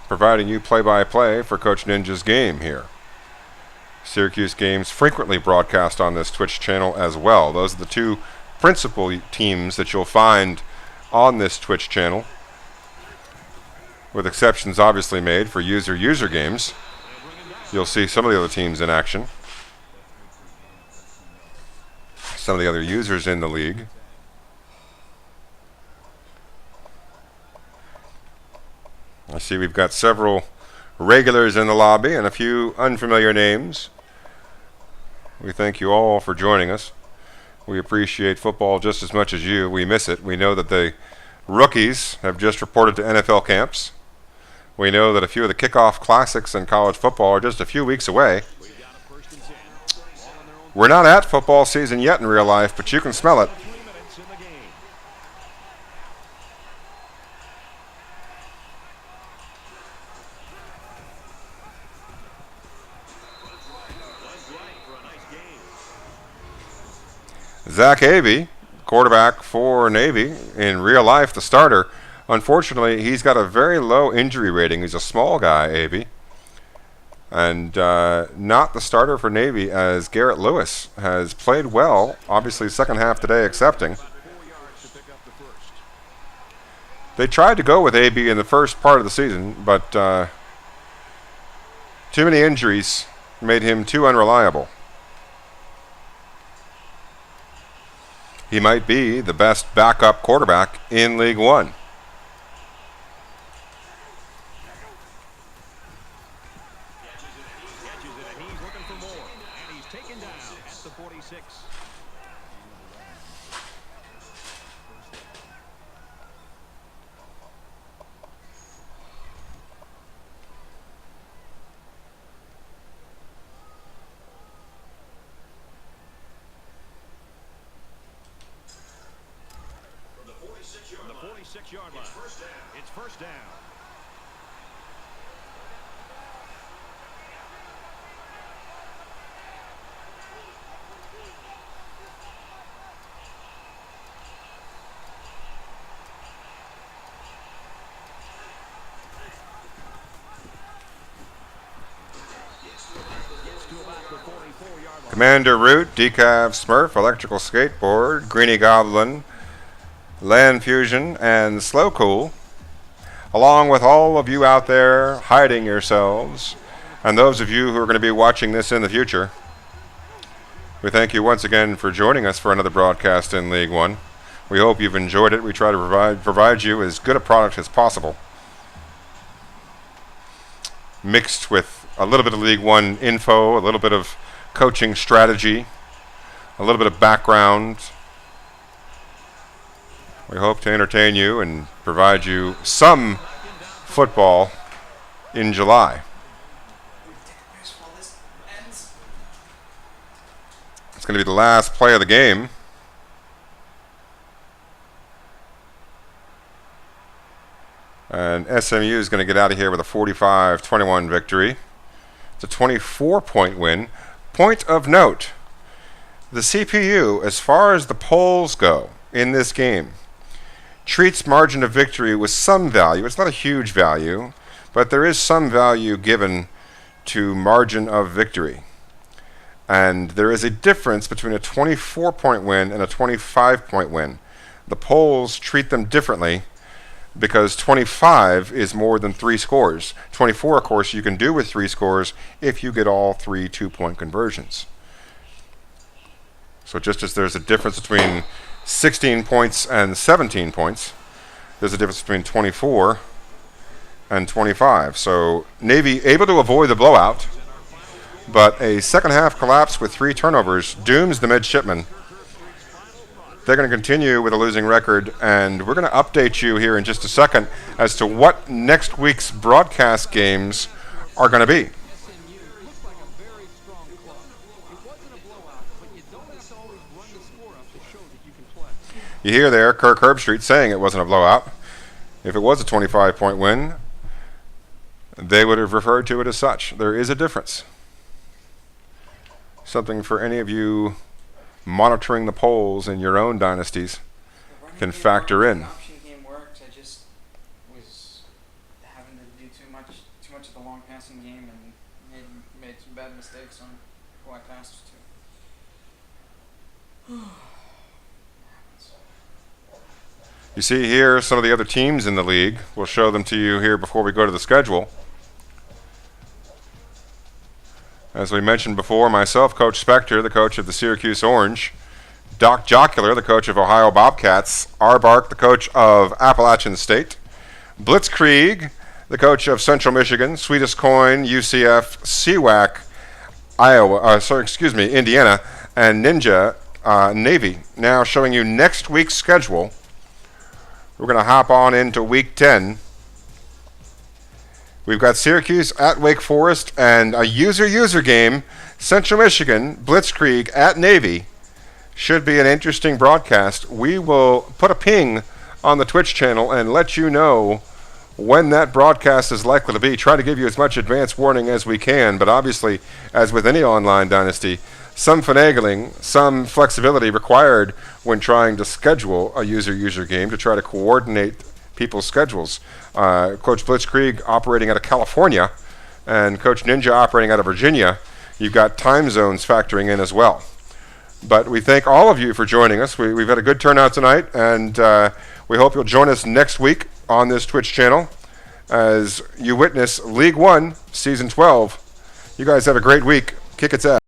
providing you play-by-play for Coach Ninja's game here. Syracuse games frequently broadcast on this Twitch channel as well. Those are the 2 principal teams that you'll find on this Twitch channel, with exceptions obviously made for user games. You'll see some of the other teams in action, some of the other users in the league. I see we've got several regulars in the lobby and a few unfamiliar names. We thank you all for joining us. We appreciate football just as much as you. We miss it. We know that the rookies have just reported to NFL camps. We know that a few of the kickoff classics in college football are just a few weeks away. We're not at football season yet in real life, but you can smell it. Zach Avey, quarterback for Navy, in real life the starter. Unfortunately, he's got a very low injury rating. He's a small guy, Avey. And not the starter for Navy, as Garrett Lewis has played well, obviously second half today accepting. They tried to go with AB in the first part of the season, but too many injuries made him too unreliable. He might be the best backup quarterback in League One. From the 46-yard line. It's first down. Commander Root, Decaf Smurf, Electrical Skateboard, Greenie Goblin, Land Fusion, and Slow Cool, along with all of you out there hiding yourselves, and those of you who are going to be watching this in the future. We thank you once again for joining us for another broadcast in League One. We hope you've enjoyed it. We try to provide you as good a product as possible, mixed with a little bit of League One info, a little bit of coaching strategy, a little bit of background. We hope to entertain you and provide you some football in July. It's going to be the last play of the game. And SMU is going to get out of here with a 45-21 victory. It's a 24-point win. Point of note, the CPU, as far as the polls go in this game, treats margin of victory with some value. It's not a huge value, but there is some value given to margin of victory. And there is a difference between a 24-point win and a 25-point win. The polls treat them differently because 25 is more than 3 scores. 24, of course, you can do with 3 scores if you get all 3 2-point conversions. So just as there's a difference between 16 points and 17 points, there's a difference between 24 and 25. So Navy able to avoid the blowout, but a second half collapse with 3 turnovers dooms the midshipmen. They're going to continue with a losing record, and we're going to update you here in just a second as to what next week's broadcast games are going to be. You hear there Kirk Herbstreit saying it wasn't a blowout. If it was a 25-point win, they would have referred to it as such. There is a difference. Something for any of you monitoring the polls in your own dynasties can factor in. Option game worked. I just was having to do too much of the long passing game and made some bad mistakes on who I passed to. You see here some of the other teams in the league. We'll show them to you here before we go to the schedule. As we mentioned before, myself, Coach Spector, the coach of the Syracuse Orange, Doc Jocular, the coach of Ohio Bobcats, Arbark, the coach of Appalachian State, Blitzkrieg, the coach of Central Michigan, Sweetest Coin, UCF, CWAC, Indiana, and Ninja, Navy. Now showing you next week's schedule. We're going to hop on into Week 10. We've got Syracuse at Wake Forest and a user game. Central Michigan, Blitzkrieg at Navy. Should be an interesting broadcast. We will put a ping on the Twitch channel and let you know when that broadcast is likely to be. Try to give you as much advance warning as we can, but obviously, as with any online dynasty, some finagling, some flexibility required when trying to schedule a user game to try to coordinate people's schedules. Coach Blitzkrieg operating out of California and Coach Ninja operating out of Virginia. You've got time zones factoring in as well. But we thank all of you for joining us. We've had a good turnout tonight, and we hope you'll join us next week on this Twitch channel as you witness League 1 Season 12. You guys have a great week. Kick its ass.